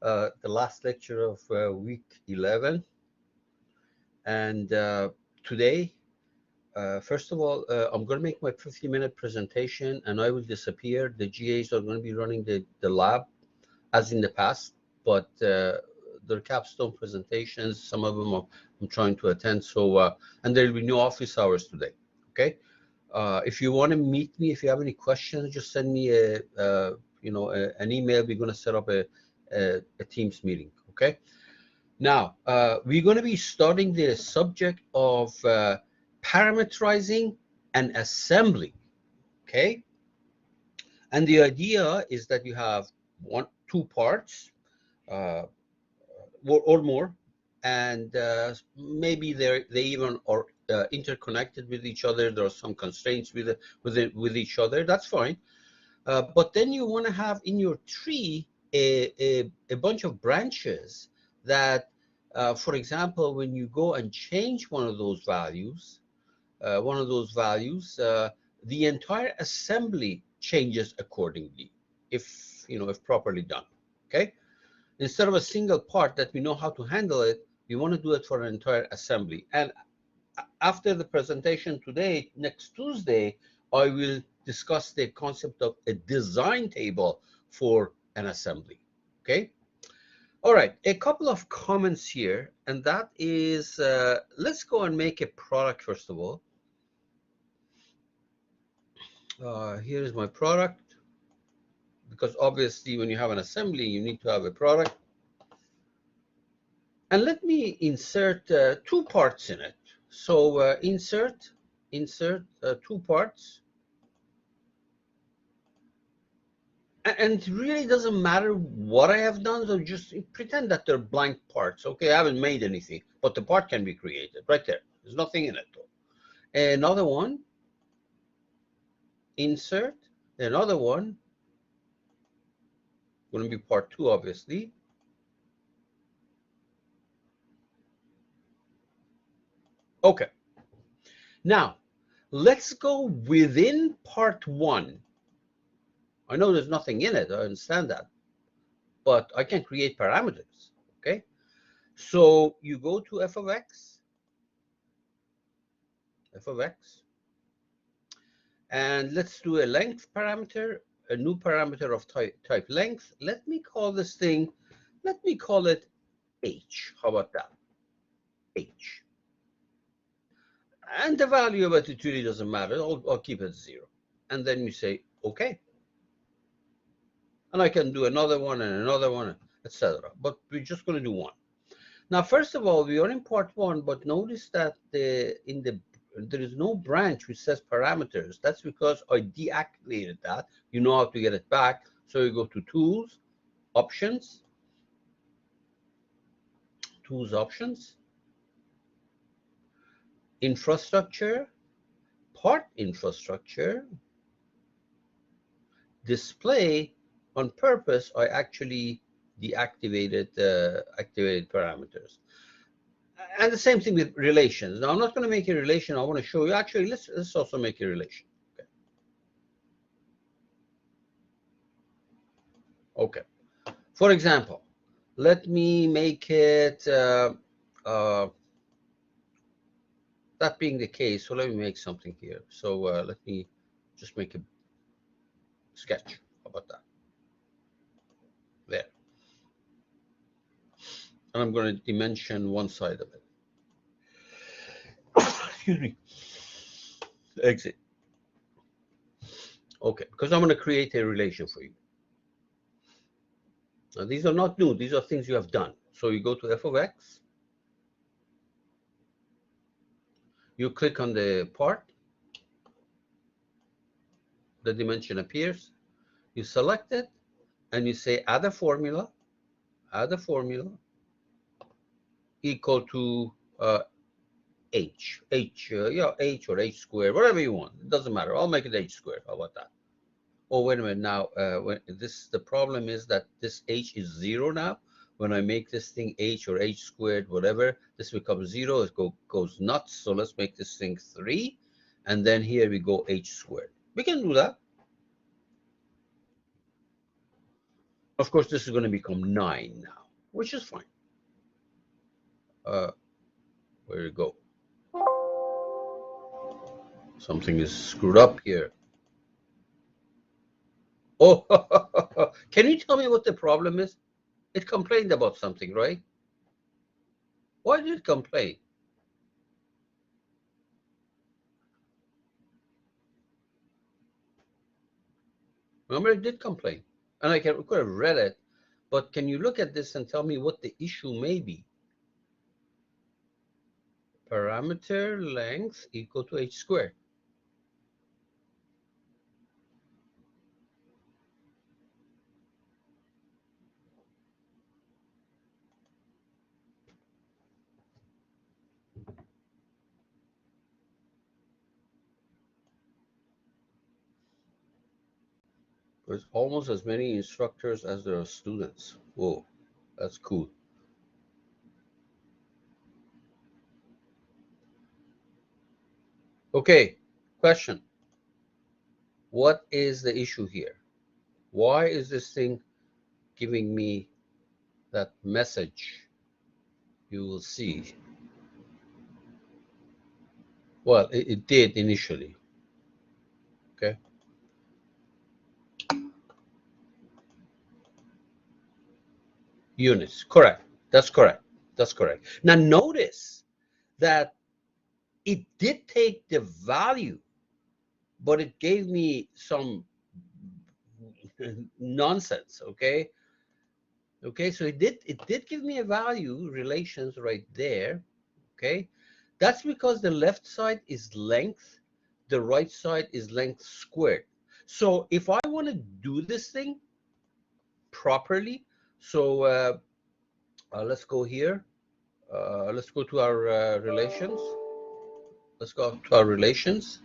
the last lecture of week 11. And today, first of all, I'm going to make my 50-minute presentation and I will disappear. The GAs are going to be running the lab as in the past, but they're capstone presentations. Some of them I'm trying to attend. So, and there will be no office hours today. Okay. If you want to meet me, if you have any questions, just send me an email. We're going to set up a Teams meeting. Okay. Now, we're going to be studying the subject of parameterizing and assembly. Okay. And the idea is that you have two parts or more, and maybe they even are interconnected with each other. There are some constraints with each other. That's fine. But then you want to have in your tree a bunch of branches that, for example, when you go and change one of those values, the entire assembly changes accordingly, if properly done. Okay. Instead of a single part that we know how to handle it, we want to do it for an entire assembly. And after the presentation today, next Tuesday, I will discuss the concept of a design table for an assembly. Okay. All right. A couple of comments here, and that is, let's go and make a product first of all. Here is my product, because obviously when you have an assembly, you need to have a product. And let me insert two parts in it. So insert two parts. And it really doesn't matter what I have done, so just pretend that they're blank parts. Okay, I haven't made anything, but the part can be created right there. There's nothing in it though. Another one, insert, another one, going to be part two, obviously. Okay. Now, let's go within part one. I know there's nothing in it, I understand that, but I can create parameters, okay? So you go to f of x, and let's do a length parameter, a new parameter of type length. Let me call this thing, let me call it h. How about that? H. And the value of it really doesn't matter. I'll keep it 0. And then you say, okay. And I can do another one and another one, etc. But we're just going to do one. Now, first of all, we are in part one, but notice that there is no branch which says parameters. That's because I deactivated that. You know how to get it back. So you go to Tools, Options, Infrastructure, Part Infrastructure, Display. On purpose, I actually deactivated activated parameters. And the same thing with relations. Now, I'm not going to make a relation. I want to show you. Actually, let's also make a relation. Okay. For example, let me make it, that being the case, so let me make something here. So let me just make a sketch. How about that? There. And I'm going to dimension one side of it. Excuse me. Exit. Okay, because I'm going to create a relation for you. Now, these are not new. These are things you have done. So you go to f of x. You click on the part. The dimension appears. You select it, and you say add a formula. Add a formula equal to h. H or h squared, whatever you want. It doesn't matter. I'll make it h squared. How about that? Oh, wait a minute. Now, the problem is that this h is 0 now. When I make this thing h or h squared, whatever, this becomes 0. It goes nuts. So let's make this thing 3. And then here we go h squared. We can do that. Of course, this is going to become 9 now, which is fine. Where you go? Something is screwed up here. Oh, can you tell me what the problem is? It complained about something, right? Why did it complain? Remember, it did complain. And I could have read it, but can you look at this and tell me what the issue may be? Parameter length equal to h squared. There's almost as many instructors as there are students. Whoa, that's cool. Okay, question. What is the issue here? Why is this thing giving me that message? You will see. Well, it did initially. Okay. Units, correct. That's correct. That's correct. Now notice that it did take the value, but it gave me some nonsense. Okay. Okay, so it did give me a value relations right there. Okay, that's because the left side is length, the right side is length squared. So if I want to do this thing properly, so let's go here. Let's go to our relations. Let's go to our relations.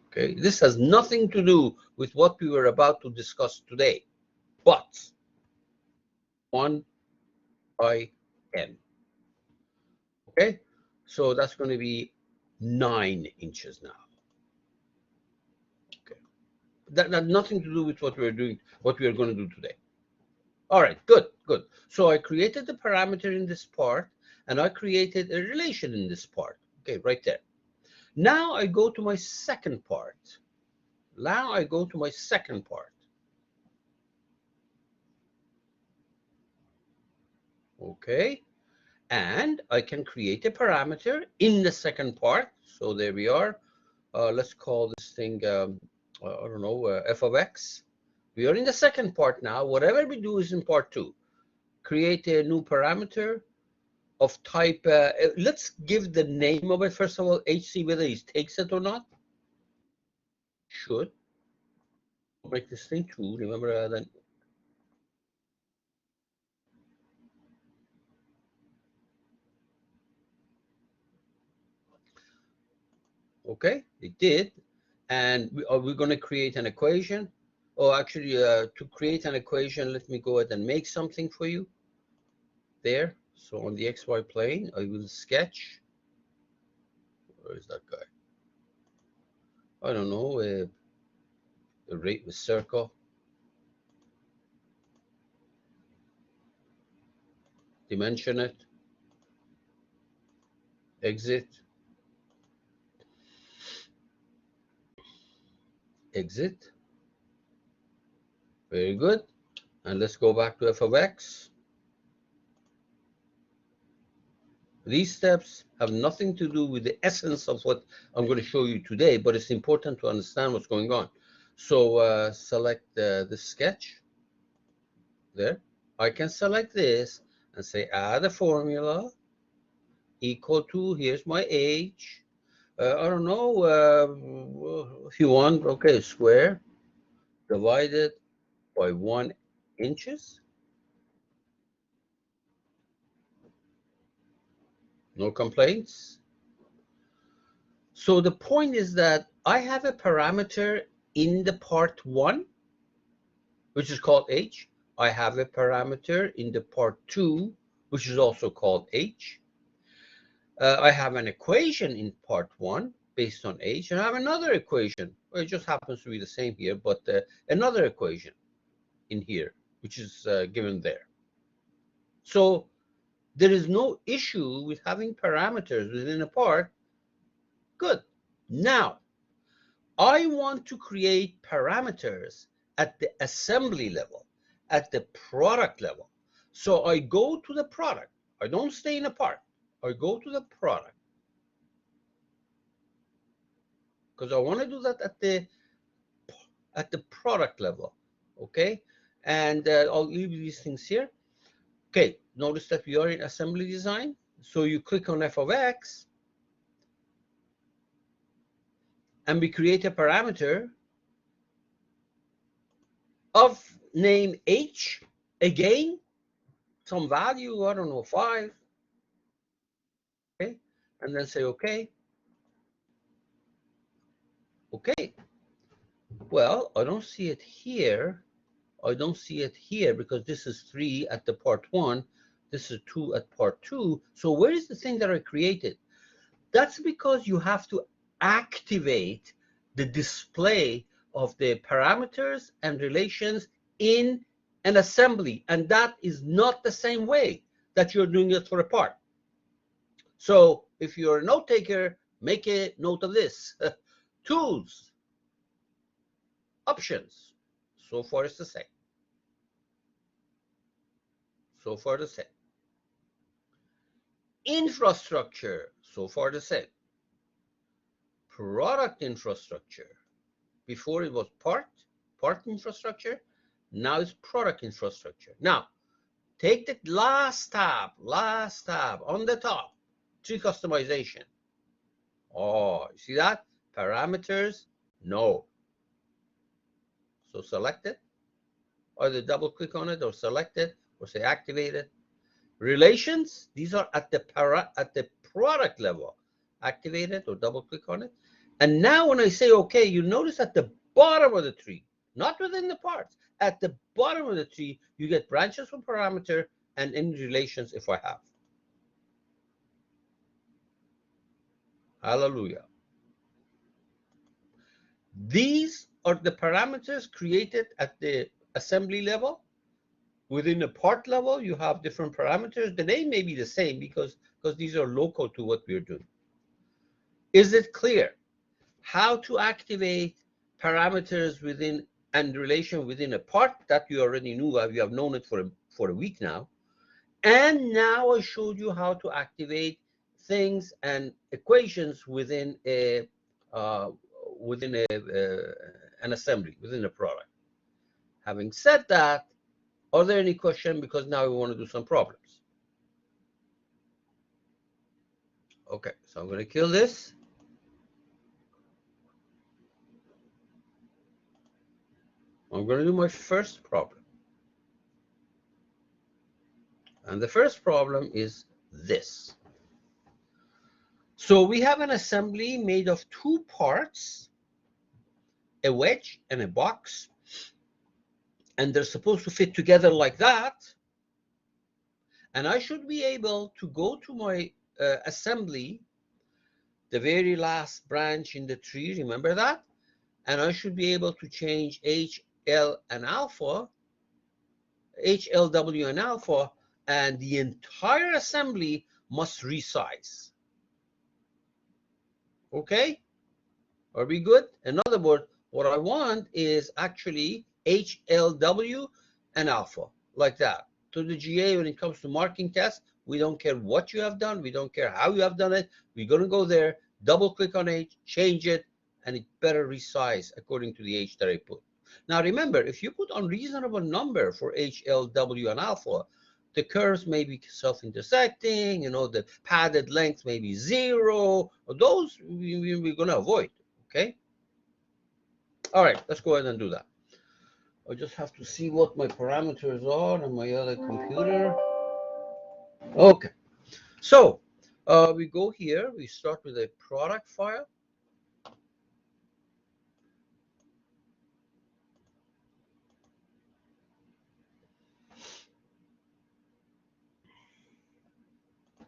Okay, this has nothing to do with what we were about to discuss today, but 1 by n. Okay, so that's going to be 9 inches now. Okay, that had nothing to do with what we're doing, what we are going to do today. All right, good, good. So I created the parameter in this part, and I created a relation in this part. Okay, right there. Now I go to my second part. Now I go to my second part. Okay, and I can create a parameter in the second part. So there we are. Let's call this thing, I don't know, f of x. We are in the second part now. Whatever we do is in part 2. Create a new parameter of type, let's give the name of it, first of all, HC, whether he takes it or not. Should. Make this thing 2, remember that. Okay, it did. And we're going to create an equation. Oh, actually, to create an equation, let me go ahead and make something for you there. So on the XY plane, I will sketch. Where is that guy? I don't know, a rate with circle. Dimension it. Exit. Exit. Very good. And let's go back to f of x. These steps have nothing to do with the essence of what I'm going to show you today, but it's important to understand what's going on. So select the sketch there. I can select this and say add a formula equal to, here's my age. I don't know, if you want, okay, square divided by 1 inches. No complaints. So the point is that I have a parameter in the part 1, which is called h. I have a parameter in the part 2, which is also called h. I have an equation in part 1, based on age, and I have another equation. Well, it just happens to be the same here, but another equation in here, which is given there. So there is no issue with having parameters within a part. Good. Now, I want to create parameters at the assembly level, at the product level. So I go to the product. I don't stay in a part. I go to the product, because I want to do that at the product level, okay? And I'll leave these things here. Okay, notice that we are in assembly design. So you click on f of x, and we create a parameter of name h, again, some value, I don't know, 5, okay? And then say okay. Okay, well, I don't see it here. I don't see it here because this is 3 at the part 1. This is 2 at part 2. So where is the thing that I created? That's because you have to activate the display of the parameters and relations in an assembly. And that is not the same way that you're doing it for a part. So if you're a note taker, make a note of this. Tools, options, so far it's the same. So far the same. Infrastructure, so far the same. Product infrastructure. Before it was part infrastructure. Now it's product infrastructure. Now, take the last tab on the top, tree customization. Oh, you see that? Parameters, no. So select it, either double click on it or select it, or say activate it. Relations, these are at the product level. Activate it or double click on it. And now when I say okay, you notice at the bottom of the tree, not within the parts, at the bottom of the tree, you get branches from parameter and any relations if I have. Hallelujah. These are the parameters created at the assembly level. Within the part level, you have different parameters. The name may be the same because these are local to what we're doing. Is it clear how to activate parameters within and relation within a part? That you already knew. You have known it for a week now. And now I showed you how to activate things and equations within an assembly, within a product. Having said that, are there any questions? Because now we want to do some problems. Okay, so I'm going to kill this. I'm going to do my first problem. And the first problem is this. So we have an assembly made of 2 parts, a wedge and a box, and they're supposed to fit together like that. And I should be able to go to my assembly, the very last branch in the tree, remember that? And I should be able to change H, L, and alpha, H, L, W, and alpha, and the entire assembly must resize. Okay? Are we good? In other words, what I want is actually H, L, W, and alpha, like that. To the GA, when it comes to marking tests, we don't care what you have done. We don't care how you have done it. We're going to go there, double click on H, change it, and it better resize according to the H that I put. Now, remember, if you put unreasonable number for H, L, W, and alpha, the curves may be self-intersecting, the padded length may be 0. Those we're going to avoid. Okay. All right, let's go ahead and do that. I just have to see what my parameters are on my other computer. Okay. So we go here. We start with a product file.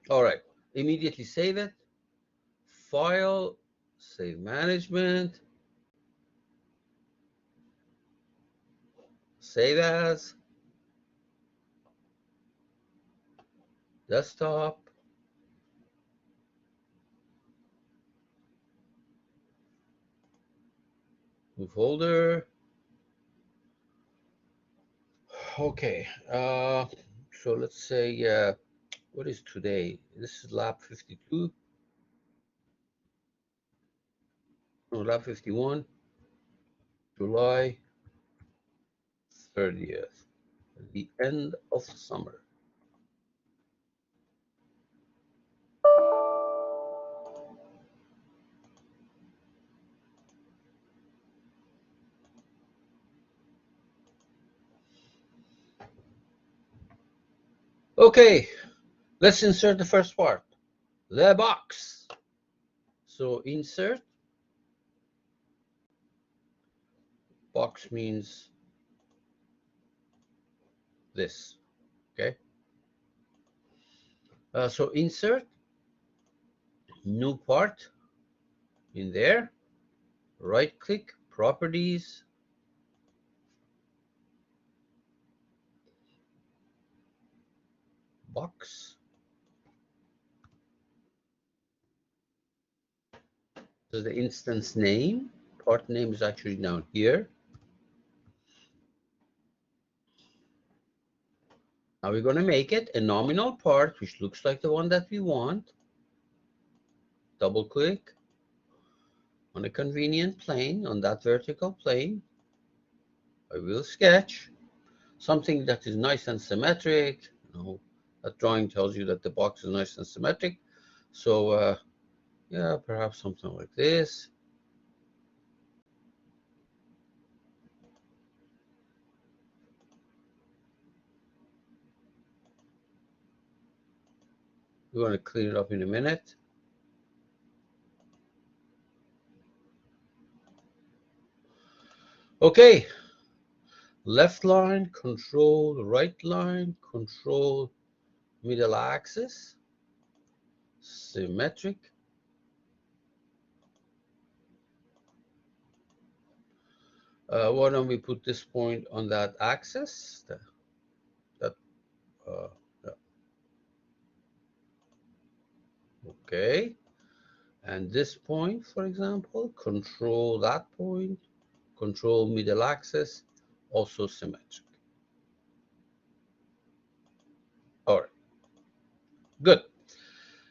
All right. Immediately save it. File, Save management, save as, desktop, new folder. Okay, so let's say, what is today? This is lab 52, no, lab 51, July 30th, the end of summer. Okay, let's insert the first part, the box. So insert, box means this, okay? So insert, new part in there, right click, properties, box. So the instance name, part name is actually down here. Now we're going to make it a nominal part, which looks like the one that we want. Double click on a convenient plane, on that vertical plane. I will sketch something that is nice and symmetric. You know, that drawing tells you that the box is nice and symmetric. So yeah, perhaps something like this. We're going to clean it up in a minute. Okay, left line, control right line, control middle axis, symmetric. Why don't we put this point on that axis? Uh, okay. And this point, for example, control that point, control middle axis, also symmetric. All right, good.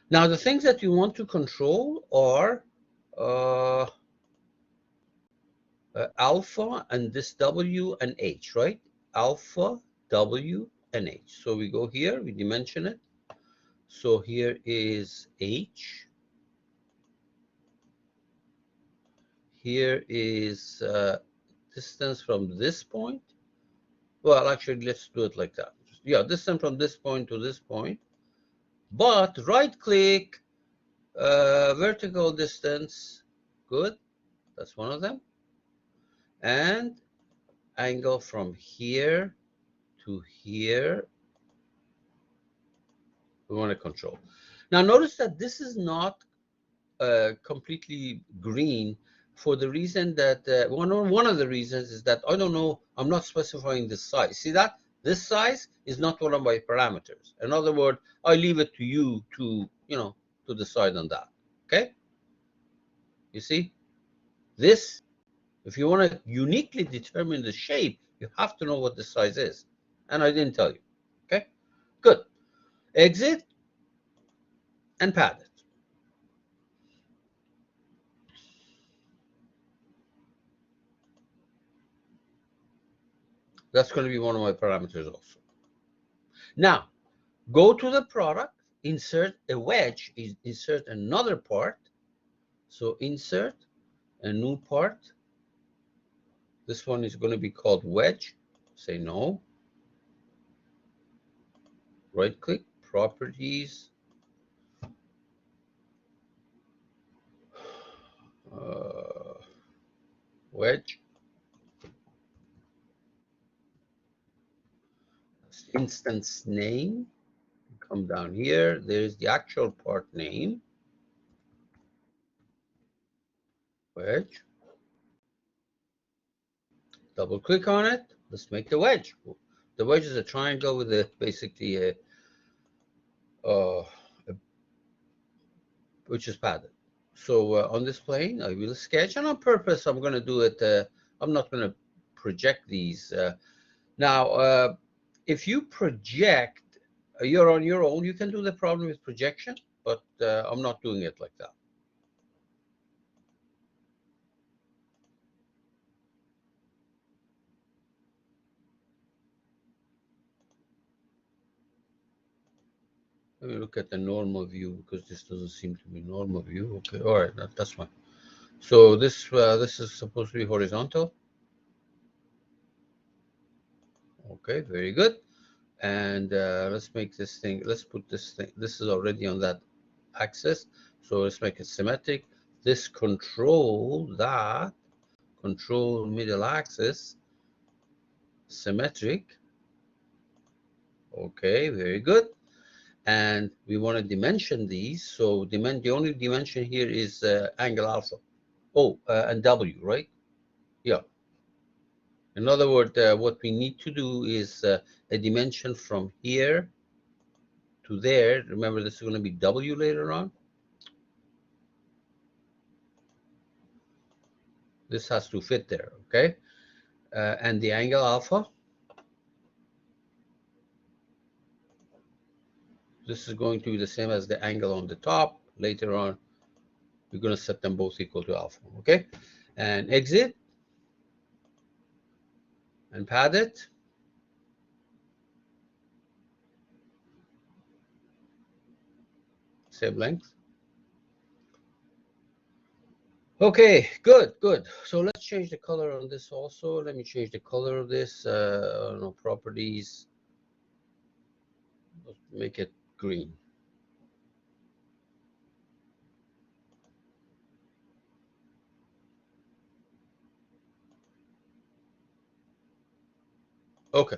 Now the things that you want to control are alpha and this W and H, right? Alpha, W, and H. So we go here, we dimension it. So here is H. Here is distance from this point. Well, actually, let's do it like that. Yeah, distance from this point to this point. But right-click, vertical distance. Good. That's one of them. And angle from here to here. We want to control. Now, notice that this is not completely green for the reason that one of the reasons is that I don't know, I'm not specifying the size. See that? This size is not one of my parameters. In other words, I leave it to you to, to decide on that. Okay? You see? This, if you want to uniquely determine the shape, you have to know what the size is. And I didn't tell you. Okay? Good. Exit and pad it. That's going to be one of my parameters also. Now, go to the product, insert a wedge, insert another part. So insert a new part. This one is going to be called wedge. Say no. Right click, properties. Wedge. Instance name. Come down here. There's the actual part name. wedge. Double click on it. Let's make the wedge. The wedge is a triangle with a basically which is padded. So on this plane, I will sketch, and on purpose, I'm going to do it. I'm not going to project these. Now, if you project, you're on your own. You can do the problem with projection, but I'm not doing it like that. Let me look at the normal view, because this doesn't seem to be normal view. Okay, all right, that's fine. So this is supposed to be horizontal. Okay, very good. And let's make this thing. Let's put this thing. This is already on that axis, so let's make it symmetric. This control middle axis symmetric. Okay, very good. And we want to dimension these. So the only dimension here is angle alpha. Oh, and W, right? Yeah. In other words, what we need to do is a dimension from here to there. Remember, this is going to be W later on. This has to fit there, okay? And the angle alpha. This is going to be the same as the angle on the top. Later on, we're going to set them both equal to alpha, okay? And exit. And pad it. Same length. Okay, good. So let's change the color on this also. Let me change the color of this. No properties. Let's make it green. Okay,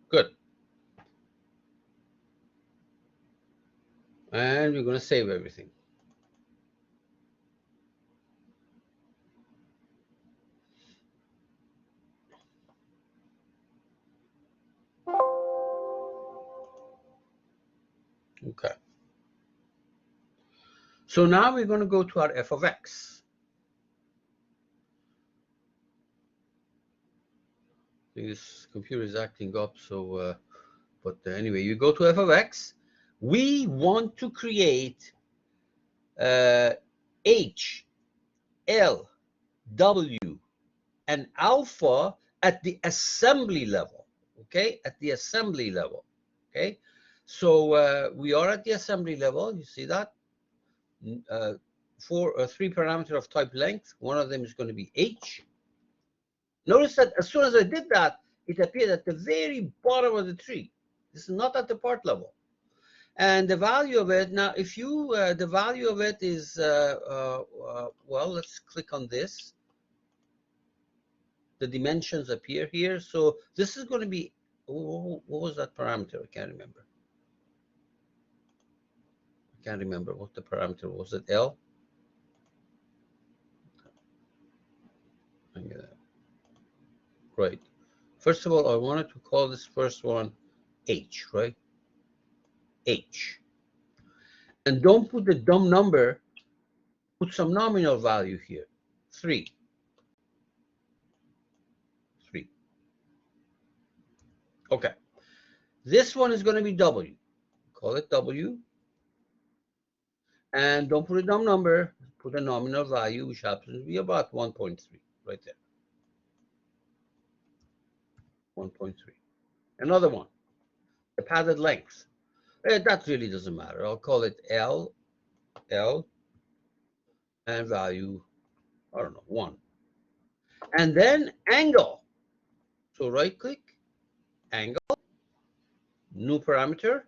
good. And we're going to save everything. Okay. So now we're going to go to our f of x. I think this computer is acting up, so, but anyway, you go to f of x. We want to create h, l, w, and alpha at the assembly level, okay? At the assembly level, okay? So we are at the assembly level. You see that? Three parameter of type length. One of them is going to be h. Notice that as soon as I did that, it appeared at the very bottom of the tree. This is not at the part level. And the value of it, now, if you, the value of it is, well, let's click on this. The dimensions appear here. So this is going to be, what was that parameter? I can't remember. I can't remember what the parameter was. It L? Right. First of all, I wanted to call this first one H, right? H. And don't put the dumb number, put some nominal value here. 3. Okay. This one is going to be W. Call it W. And don't put a dumb number, put a nominal value, which happens to be about 1.3, right there. 1.3. Another one, the padded length. That really doesn't matter. I'll call it L, and value, I don't know, 1. And then angle. So right click, angle, new parameter,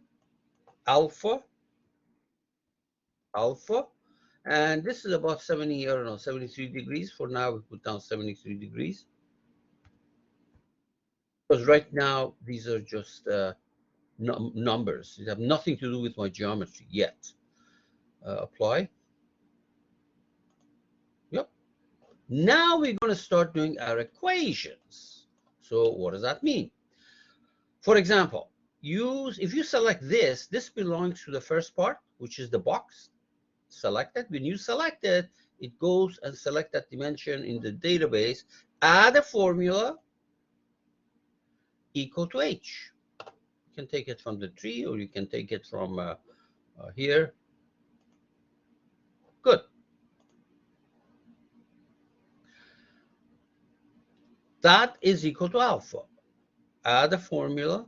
alpha, and this is about 70, I don't know, 73 degrees. For now, we put down 73 degrees. Because right now, these are just numbers. They have nothing to do with my geometry yet. Apply. Yep. Now we're going to start doing our equations. So what does that mean? For example, if you select this belongs to the first part, which is the box. Select it. When you select it, it goes and select that dimension in the database, add a formula equal to h. You can take it from the tree, or you can take it from here. Good. That is equal to alpha. Add a formula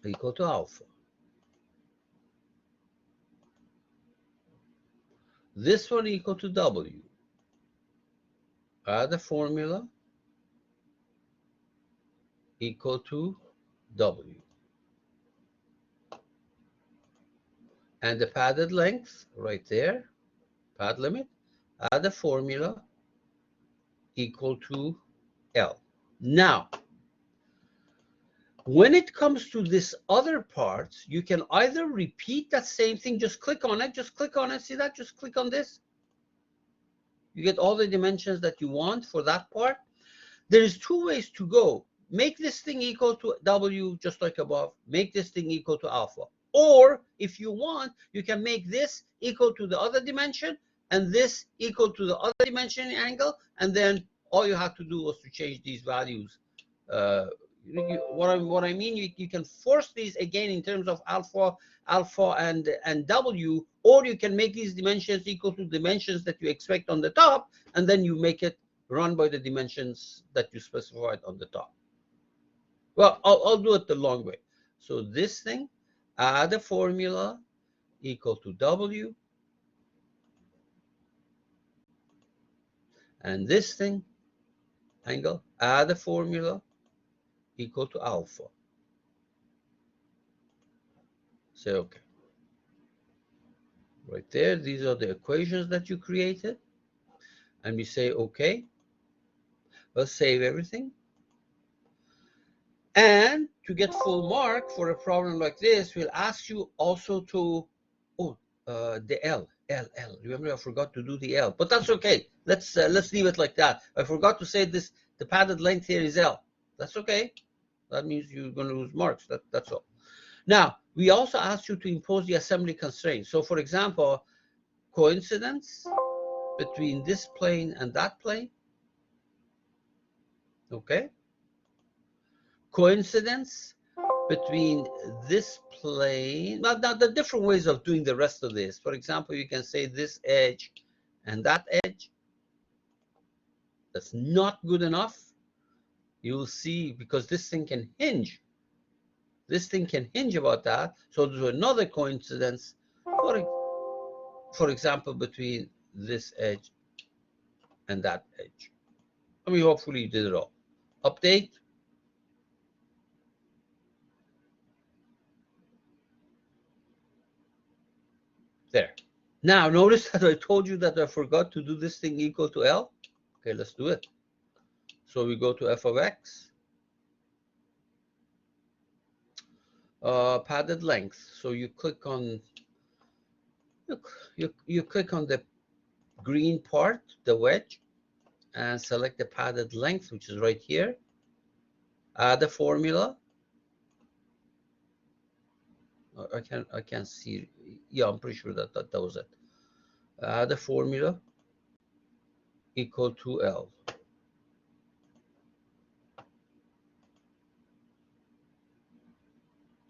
equal to alpha. This one equal to w. Add a formula equal to w. And the padded length right there, pad limit, add a formula equal to L. Now, when it comes to this other part, you can either repeat that same thing, just click on it, see that? Just click on this. You get all the dimensions that you want for that part. There is two ways to go. Make this thing equal to W, just like above. Make this thing equal to alpha. Or if you want, you can make this equal to the other dimension and this equal to the other dimension angle, and then all you have to do was to change these values. What I mean, you can force these again in terms of alpha and W, or you can make these dimensions equal to dimensions that you expect on the top, and then you make it run by the dimensions that you specified on the top. Well, I'll do it the long way. So this thing, add a formula equal to W, and this thing, angle, add a formula equal to alpha. Say okay. Right there, these are the equations that you created. And we say okay. Let's save everything. And to get full mark for a problem like this, we'll ask you also to, the L. Remember, I forgot to do the L, but that's okay. Let's leave it like that. I forgot to say this. The padded length here is L. That's okay. That means you're going to lose marks. That's all. Now, we also asked you to impose the assembly constraints. So, for example, coincidence between this plane and that plane. Okay. Coincidence between this plane. Now, the different ways of doing the rest of this. For example, you can say this edge and that edge. That's not good enough. You'll see, because this thing can hinge. This thing can hinge about that. So there's another coincidence, for example, between this edge and that edge. I mean, hopefully you did it all. Update. There. Now, notice that I told you that I forgot to do this thing equal to L. Okay, let's do it. So we go to f of x. Padded length. So you click on you click on the green part, the wedge, and select the padded length, which is right here. Add the formula. I can't see. Yeah, I'm pretty sure that was it. Add the formula equal to L.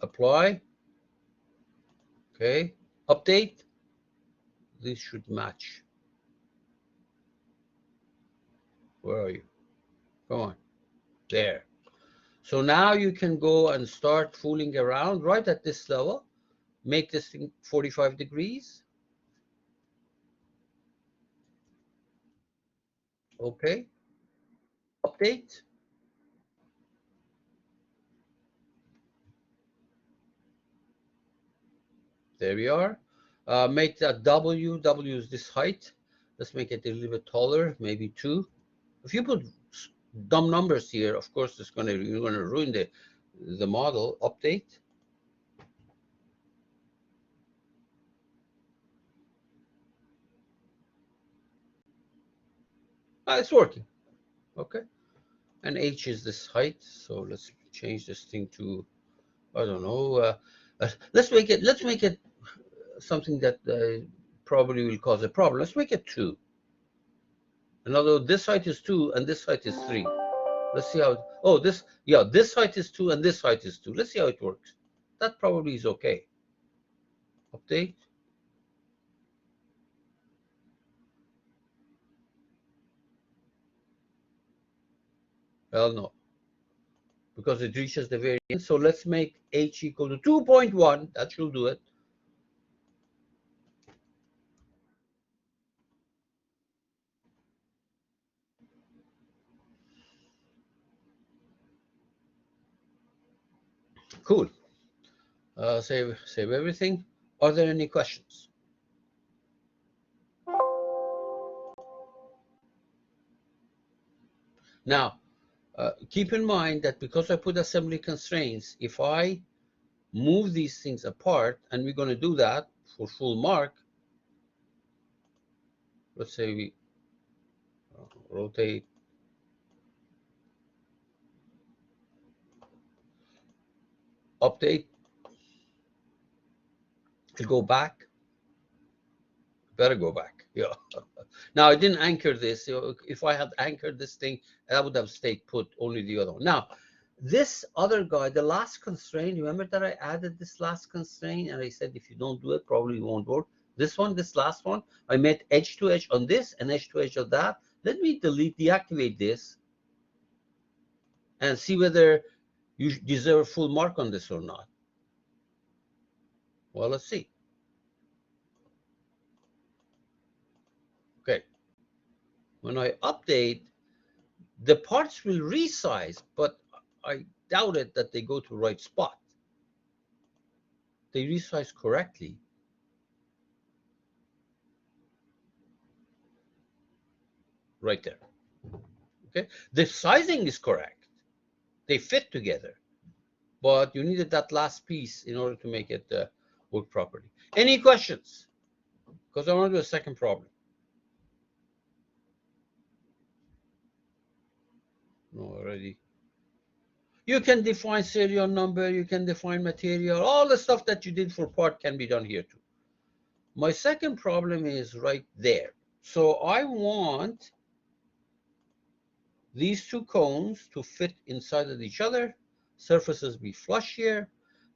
Apply. Okay. Update. This should match. Where are you? Come on. There. So now you can go and start fooling around right at this level. Make this thing 45 degrees. Okay. Update. There we are. Make that W. W is this height. Let's make it a little bit taller, maybe 2. If you put dumb numbers here, of course, you're gonna ruin the model. Update. It's working. Okay. And H is this height. So let's change this thing to, I don't know. Let's make it something that probably will cause a problem. Let's make it 2. In other words, this height is 2 and this height is 3. Let's see how it, oh, this height is 2 and this height is 2. Let's see how it works. That probably is okay. Update. Well, no, because it reaches the very end. So let's make H equal to 2.1. That should do it. Cool. Save everything. Are there any questions? Now, keep in mind that because I put assembly constraints, if I move these things apart, and we're going to do that for full mark, let's say we rotate, update, it'll go back. Better go back. Yeah. Now I didn't anchor this. If I had anchored this thing, that would have stayed put, only the other one. Now, this other guy, the last constraint, remember that I added this last constraint and I said if you don't do it, probably it won't work. This one, this last one, I made edge to edge on this and edge to edge of that. Let me deactivate this and see whether you deserve a full mark on this or not. Well, let's see. Okay. When I update, the parts will resize, but I doubt it that they go to the right spot. They resize correctly. Right there. Okay. The sizing is correct. They fit together. But you needed that last piece in order to make it work properly. Any questions? Because I want to do a second problem. No, already. You can define serial number, you can define material, all the stuff that you did for part can be done here too. My second problem is right there. So I want these two cones to fit inside of each other, surfaces be flush here,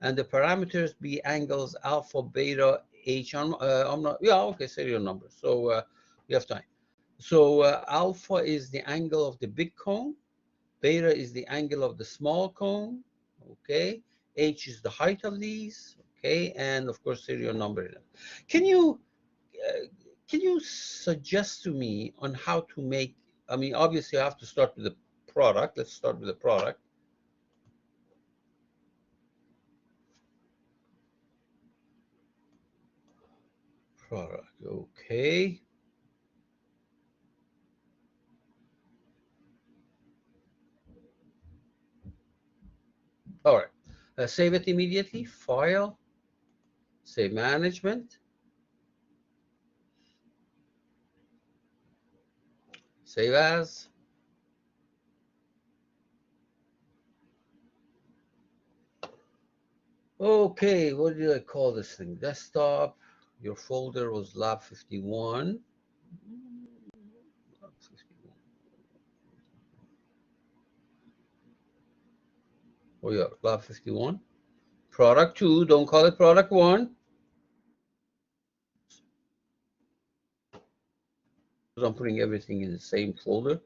and the parameters be angles alpha, beta, h. I'm not, yeah, okay, serial number. So we have time. So alpha is the angle of the big cone, beta is the angle of the small cone, okay, h is the height of these, okay, and of course serial number. Can you suggest to me on how to make, I mean, obviously I have to start with the product. Let's start with the product. Product, okay. All right, save it immediately, file, save management, save as. Okay, what did I call this thing? Desktop. Your folder was lab 51. Lab 51. Oh yeah, lab 51. Product 2, don't call it product 1. I'm putting everything in the same folder.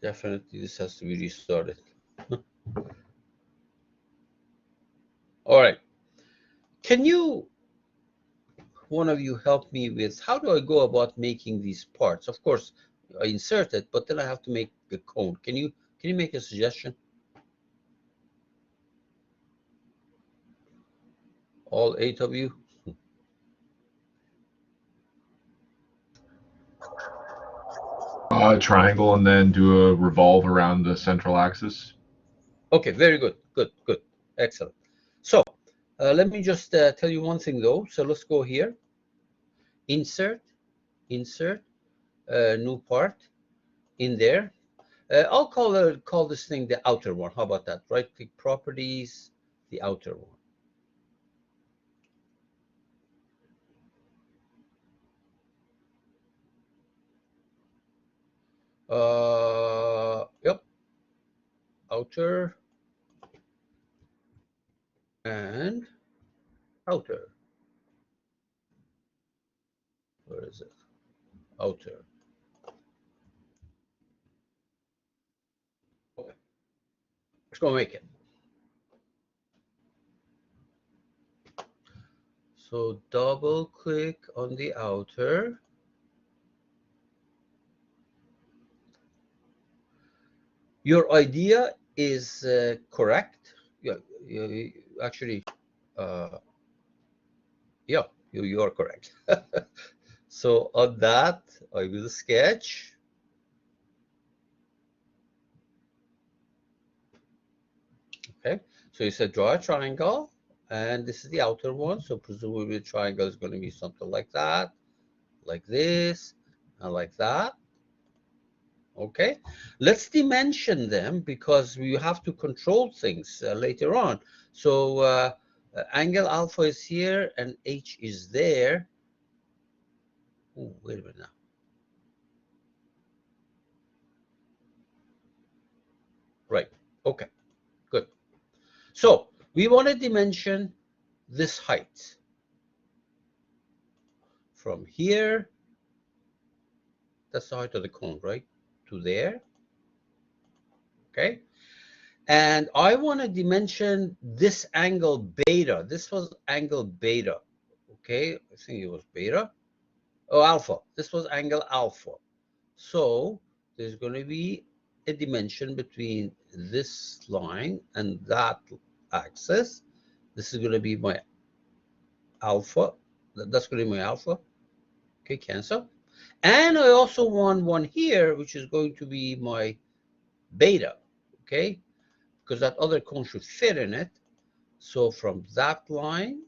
Definitely this has to be restarted. All right. Can you, one of you, help me with how do I go about making these parts? Of course, I insert it, but then I have to make the cone. Can you make a suggestion? All 8 of you? Triangle and then do a revolve around the central axis. Okay, very good. Good. Excellent. So Let me just tell you one thing though. So let's go here. Insert, new part in there. I'll call this thing the outer one. How about that? Right click properties, the outer one. Yep, outer and outer. Where is it? Outer. Okay, let's go make it. So double click on the outer. Your idea is correct. Yeah, actually, yeah, you are correct. So on that, I will sketch. Okay, so you said draw a triangle, and this is the outer one. So presumably the triangle is going to be something like that, like this, and like that. Okay, let's dimension them because we have to control things later on. So angle alpha is here and H is there. Oh, wait a minute now. Right, okay, good. So we want to dimension this height from here, that's the height of the cone, right, to there. Okay, and I want to dimension this angle beta. This was angle beta. Okay, I think it was beta. Oh, alpha. This was angle alpha. So there's going to be a dimension between this line and that axis. This is going to be my alpha. That's going to be my alpha. Okay, cancel. And I also want one here, which is going to be my beta. Okay, because that other cone should fit in it. So from that line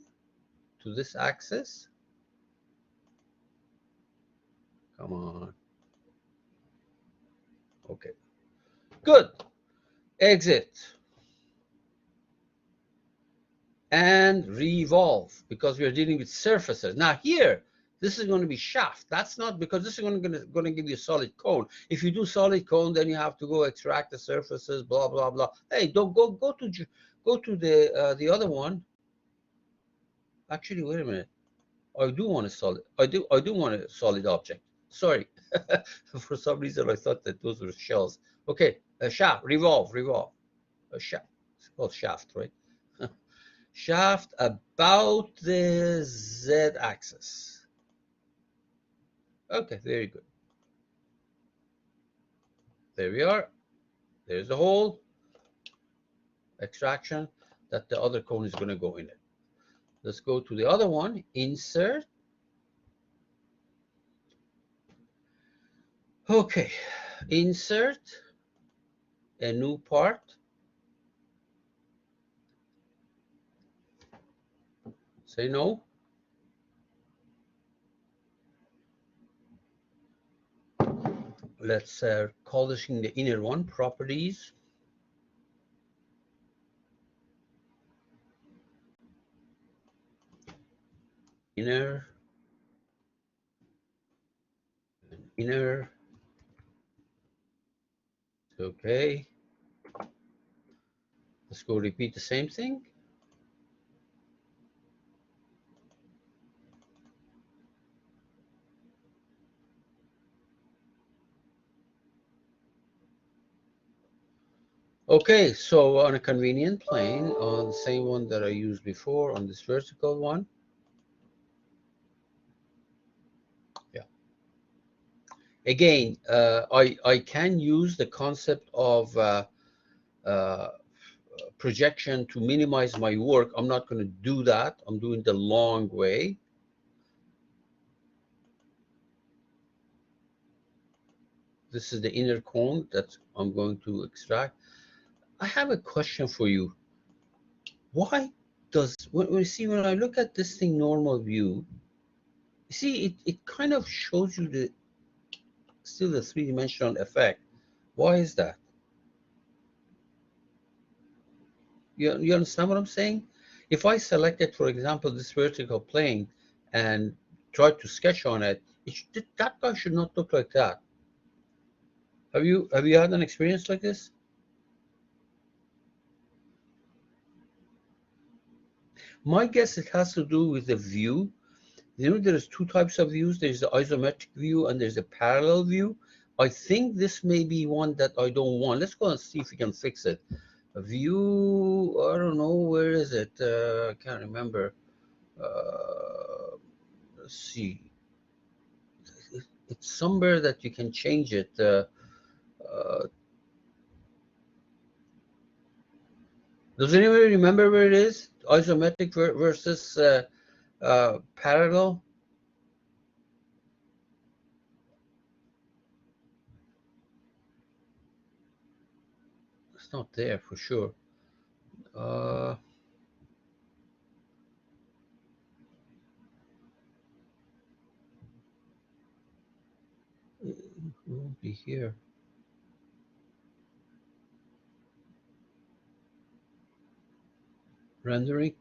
to this axis, come on. Okay, good. Exit and revolve because we are dealing with surfaces. Now here, this is going to be shaft. That's not because this is going to give you a solid cone. If you do solid cone, then you have to go extract the surfaces, blah blah blah. Hey, don't go to the other one. Actually, wait a minute. I do want a solid. I do want a solid object. Sorry, for some reason I thought that those were shells. Okay, a shaft, revolve, a shaft. It's called shaft, right? Shaft about the z-axis. Okay, very good. There we are. There's the hole. Extraction that the other cone is going to go in it. Let's go to the other one. Insert. Okay, insert a new part. Say no. Let's call this in the inner one, properties. Inner. Inner. Okay. Let's go repeat the same thing. Okay, so on a convenient plane, on the same one that I used before, on this vertical one. Yeah. Again, I can use the concept of projection to minimize my work. I'm not going to do that. I'm doing the long way. This is the inner cone that I'm going to extract. I have a question for you. Why does, when I look at this thing, normal view, you see, it kind of shows you the still the three-dimensional effect. Why is that? You understand what I'm saying? If I selected, for example, this vertical plane and tried to sketch on it, that guy should not look like that. Have you had an experience like this? My guess it has to do with the view. You know, there's two types of views. There's the isometric view and there's a parallel view. I think this may be one that I don't want. Let's go and see if we can fix it. A view, I don't know, where is it? I can't remember. Let's see. It's somewhere that you can change it. Does anybody remember where it is? Isometric versus parallel? It's not there for sure. It won't be here. Rendering.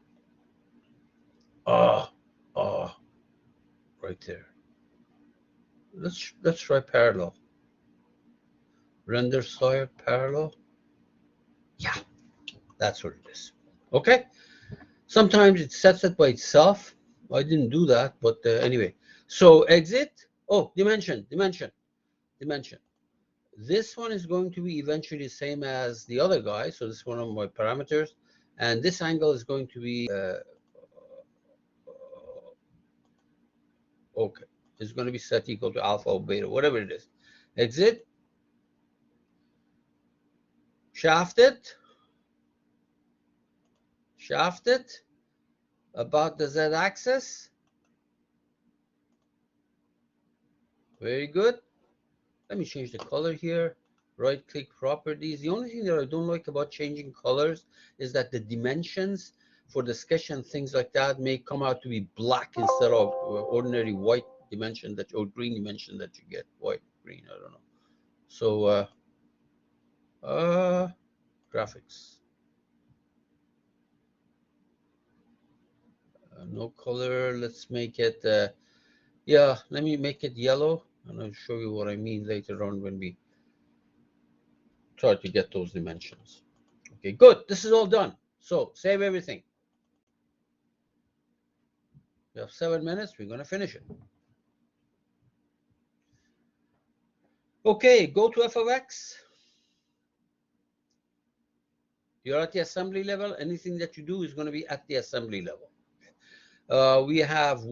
Oh, right there. Let's try parallel. Render side parallel. Yeah, that's what it is. Okay. Sometimes it sets it by itself. I didn't do that, but anyway. So exit. Oh, dimension. This one is going to be eventually the same as the other guy. So this is one of my parameters. And this angle is going to be, okay, it's going to be set equal to alpha or beta, whatever it is. Exit. Shafted. About the z-axis. Very good. Let me change the color here. Right click properties. The only thing that I don't like about changing colors is that the dimensions for the sketch and things like that may come out to be black instead of ordinary white dimension that, or green dimension that you get. White, green, I don't know. So graphics. No color. Let's make it yeah, let me make it yellow, and I'll show you what I mean later on when we try to get those dimensions. Okay, good. This is all done. So save everything. We have 7 minutes. We're going to finish it. Okay, go to f of x. You're at the assembly level. Anything that you do is going to be at the assembly level. We have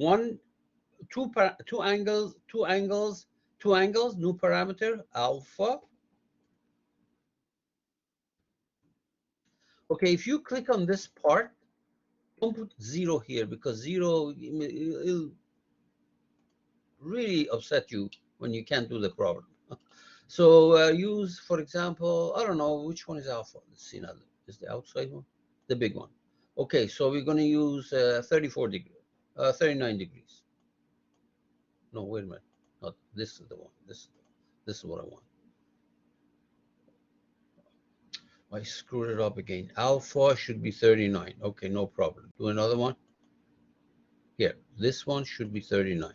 two angles, new parameter, alpha. Okay, if you click on this part, don't put 0 here because 0 will really upset you when you can't do the problem. So use, for example, I don't know, which one is alpha? Let's see now. Is the outside one? The big one. Okay, so we're going to use 34 degrees, 39 degrees. No, wait a minute. Not this is the one. This is what I want. I screwed it up again. Alpha should be 39. Okay, no problem. Do another one. Here, this one should be 39.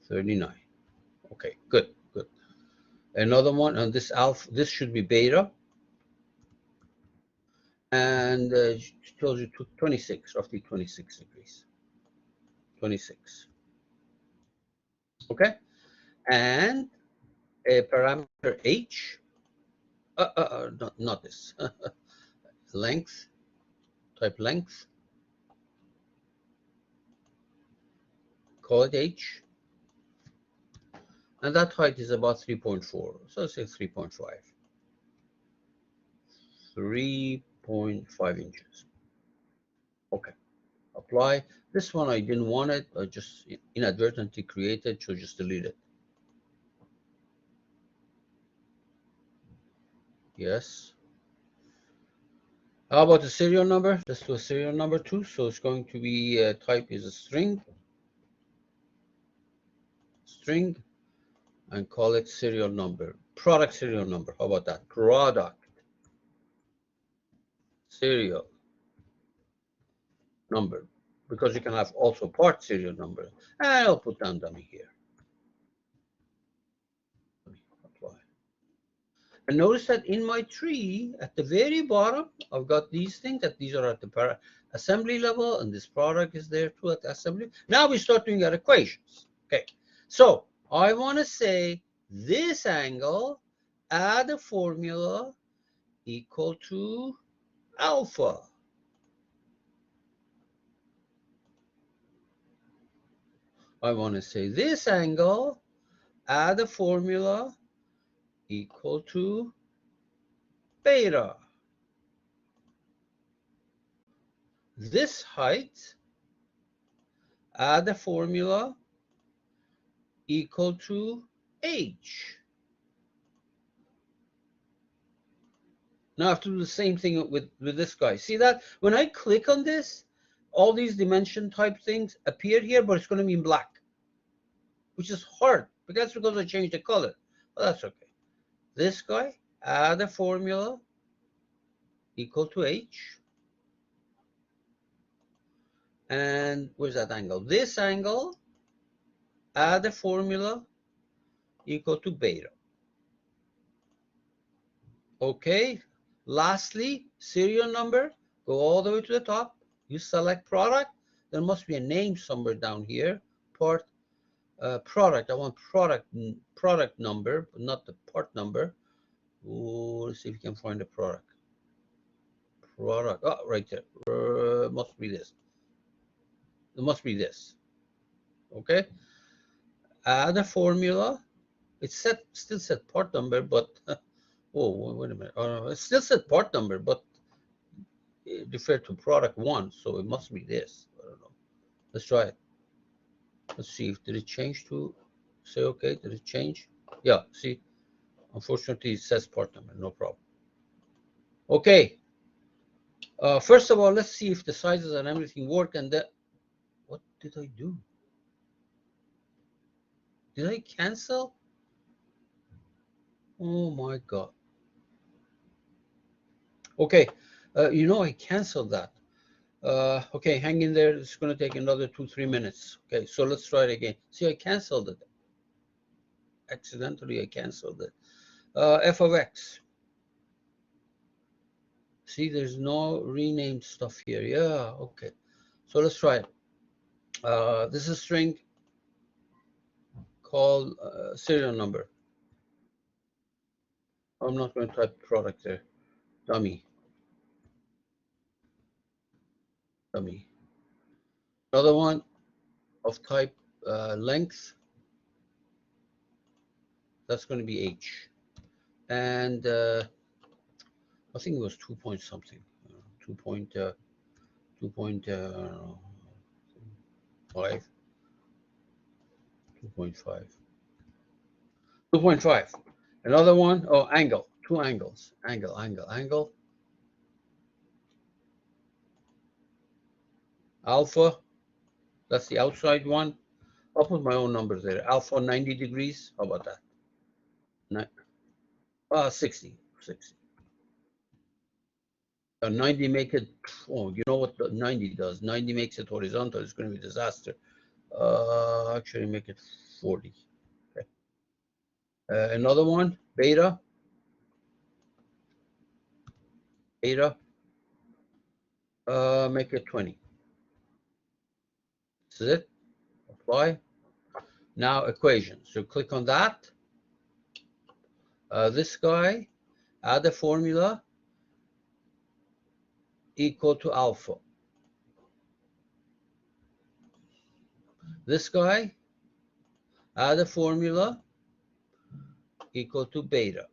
39. Okay, good. Another one, and this alpha, this should be beta. And it tells you 26, roughly 26 degrees. 26. Okay, and a parameter h. Not this. Length. Type length. Call it h. And that height is about 3.4. So let's say 3.5. 3.5 inches. Okay. Apply. This one I didn't want it. I just inadvertently created, so just delete it. Yes. How about the serial number? Let's do a serial number too. So it's going to be type is a string, and call it serial number. Product serial number. How about that? Product serial number, because you can have also part serial number. And I'll put down dummy here. Apply. And notice that in my tree, at the very bottom, I've got these things, that these are at the assembly level, and this product is there too at the assembly. Now we start doing our equations. Okay, so I want to say this angle, add a formula equal to alpha. I want to say this angle, add a formula equal to beta. This height, add a formula equal to h. Now I have to do the same thing with this guy. See that? When I click on this, all these dimension type things appear here, but it's going to be in black, which is hard, but that's because I changed the color. Well, that's okay. This guy, add a formula equal to h. And where's that angle? This angle, add a formula equal to beta. Okay. Lastly, serial number, go all the way to the top. You select product. There must be a name somewhere down here. Product. I want product number, but not the part number. Ooh, let's see if you can find the product. Product. Oh, right there. Must be this. It must be this. Okay. Add a formula. It's still set part number, but oh, wait a minute. It still said part number, but it referred to product one, so it must be this. I don't know. Let's try it. Let's see if did it change to say okay. Did it change? Yeah. See, unfortunately, it says part number. No problem. Okay. First of all, let's see if the sizes and everything work. And that, what did I do? Did I cancel? Oh my God. Okay. I canceled that. Okay, hang in there. It's going to take another 2-3 minutes. Okay, so let's try it again. See, I canceled it. Accidentally, I canceled it. F of x. See, there's no renamed stuff here. Yeah, okay. So let's try it. This is a string called serial number. I'm not going to type product there. Dummy. Another one of type length. That's going to be h. And I think it was 2 point something. 2.5. 2.5. Another one, oh, angle. Two angles. Angle. Alpha, that's the outside one. I'll put my own numbers there. Alpha 90 degrees. How about that? 60. 90 make it, oh, you know what the 90 does? 90 makes it horizontal. It's going to be a disaster. Actually make it 40. Okay. Another one, beta. Make it 20. This is it. Apply. Now equation. So click on that. This guy, add a formula equal to alpha. This guy, add a formula equal to beta.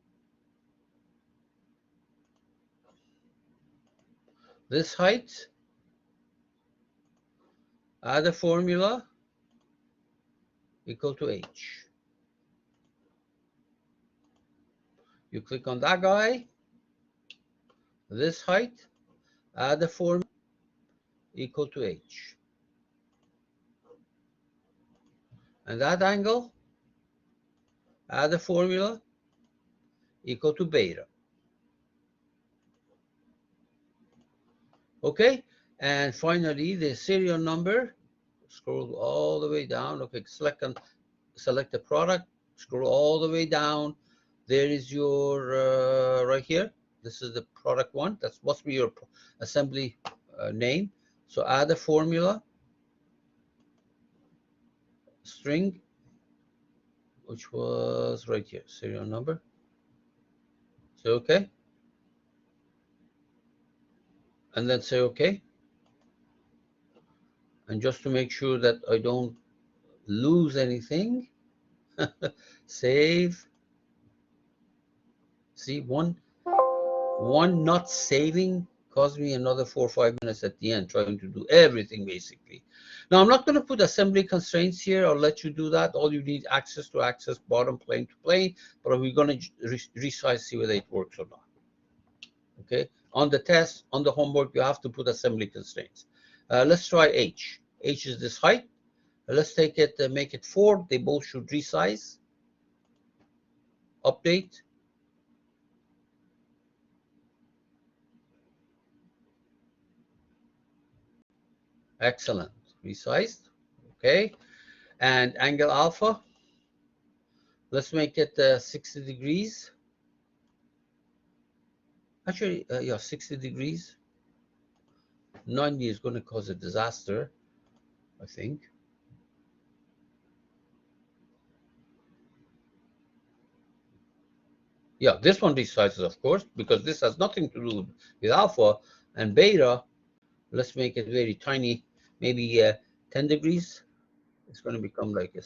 This height, add a formula equal to h. You click on that guy, this height, add the formula equal to h. And that angle, add the formula equal to beta. Okay, and finally the serial number, scroll all the way down. Okay, select the product, scroll all the way down. There is your right here. This is the product one. That must be your assembly name. So add the formula string, which was right here, serial number. Say okay, and then say okay. And just to make sure that I don't lose anything, save. See, one not saving caused me another 4 or 5 minutes at the end trying to do everything basically. Now I'm not going to put assembly constraints here. I'll let you do that. All you need access to access, bottom plane to plane, but we're going to resize, see whether it works or not. Okay, on the test, on the homework, you have to put assembly constraints. Let's try h. H is this height. Let's take it, make it 4. They both should resize. Update. Excellent. Resized. Okay. And angle alpha, let's make it 60 degrees. Actually, yeah, 60 degrees. 90 is going to cause a disaster, I think. Yeah, this one resizes, of course, because this has nothing to do with alpha and beta. Let's make it very tiny, maybe 10 degrees. It's going to become like a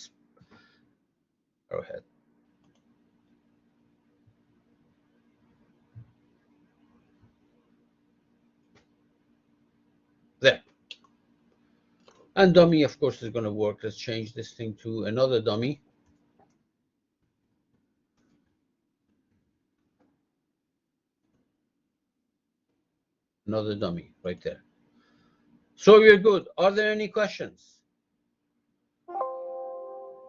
arrowhead. There. And dummy, of course, is going to work. Let's change this thing to another dummy. Another dummy right there. So we're good. Are there any questions?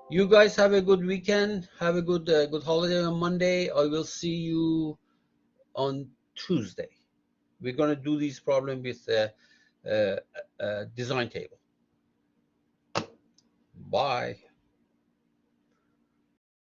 You guys have a good weekend. Have a good good holiday on Monday. I will see you on Tuesday. We're going to do these problems with design table. Bye.